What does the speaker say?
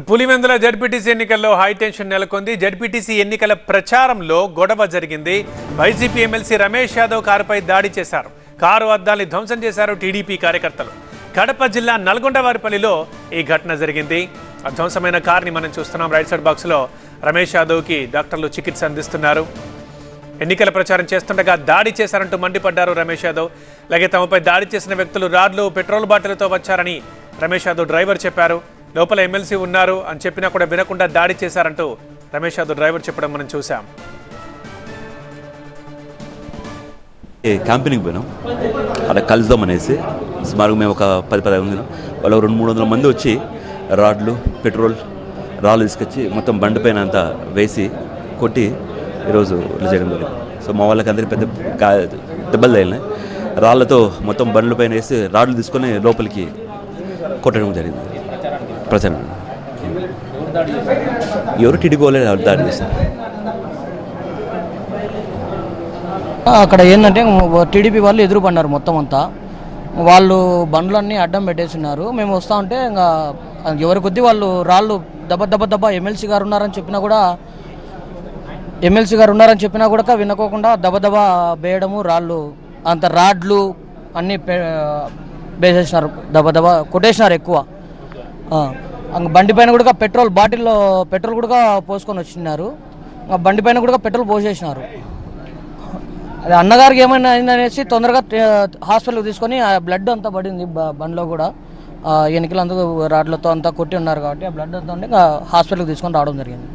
Pulivendula ZPTC ఎన్నికల్లో high tension నెలకొంది. ZPTC ఎన్నికల ప్రచారంలో గొడవ జరిగింది. వైసీపీ ఎమ్మెల్సీ రమేష్ యాదవ్ కారుపై దాడి చేశారు. కారు అద్దాల్ని ధ్వంసం చేశారు టీడీపీ కార్యకర్తలు. కడప జిల్లా నల్గొండవారిపల్లిలో ఈ ఘటన జరిగింది. ధ్వంసమైన కార్ని మనం చూస్తున్నాం. రైట్ సైడ్ బాక్స్ లో రమేష్ యాదవ్కి డాక్టర్లు చికిత్స అందిస్తున్నారు. ఎన్నికల ప్రచారం చేస్తుండగా దాడి చేశారంటూ మండిపడ్డారు రమేష్ యాదవ్. అలాగే తమపై దాడి చేసిన వ్యక్తులు రాడ్లు, పెట్రోల్ బాటిల్తో వచ్చారని రమేష్ యాదవ్ డ్రైవర్ చెప్పారు. లోపల ఎమ్మెల్సీ ఉన్నారు అని చెప్పినా కూడా వినకుండా దాడి చేశారంటూ రమేష్ యాదవ్ డ్రైవర్ చెప్పడం మనం చూసాం. క్యాంపెయినింగ్ పోయినాం, అక్కడ కలుద్దాం అనేసి సుమారుగా మేము ఒక 10-15 మంది, వాళ్ళు 200-300 మంది వచ్చి రాడ్లు, పెట్రోల్, రాళ్ళు తీసుకొచ్చి మొత్తం బండి పైన అంతా వేసి కొట్టి ఈరోజు ఇలా చేయడం జరిగింది. సో మా వాళ్ళకి అందరికీ పెద్ద దెబ్బలు తగిలినాయి. రాళ్లతో మొత్తం బండ్ల పైన వేసి రాడ్లు తీసుకొని లోపలికి కొట్టడం జరిగింది. ప్రచారం ఎవరు టీడీపీ వాళ్ళే దాడి చేశారు. అక్కడ ఏంటంటే టీడీపీ వాళ్ళు ఎదురు పడినారు. మొత్తం అంతా వాళ్ళు బండ్లన్నీ అడ్డం పెట్టేస్తున్నారు. మేము వస్తూ ఉంటే ఇంకా ఎవరి కొద్దీ వాళ్ళు రాళ్ళు దెబ్బ ఎమ్మెల్సీ గారు ఉన్నారని చెప్పినా కూడా వినుకోకుండా దెబ్బ వేయడము, రాళ్ళు అంత రాడ్లు అన్నీ వేసేసినారు. దెబ్బ కొట్టేసినారు ఎక్కువ. బండి పైన కూడా పెట్రోల్ బాటిల్లో పెట్రోల్ కూడా పోసుకొని వచ్చినారు. బండి పైన కూడా పెట్రోల్ పోసేసినారు. అది అన్నగారికి ఏమైనా అయిందనేసి తొందరగా హాస్పిటల్కి తీసుకొని ఆ బ్లడ్ అంతా పడింది బండిలో కూడా. ఎన్నికలు అందుకు రాడ్లతో అంతా కొట్టి ఉన్నారు కాబట్టి ఆ బ్లడ్ అంతా ఉండి హాస్పిటల్కి తీసుకొని రావడం జరిగింది.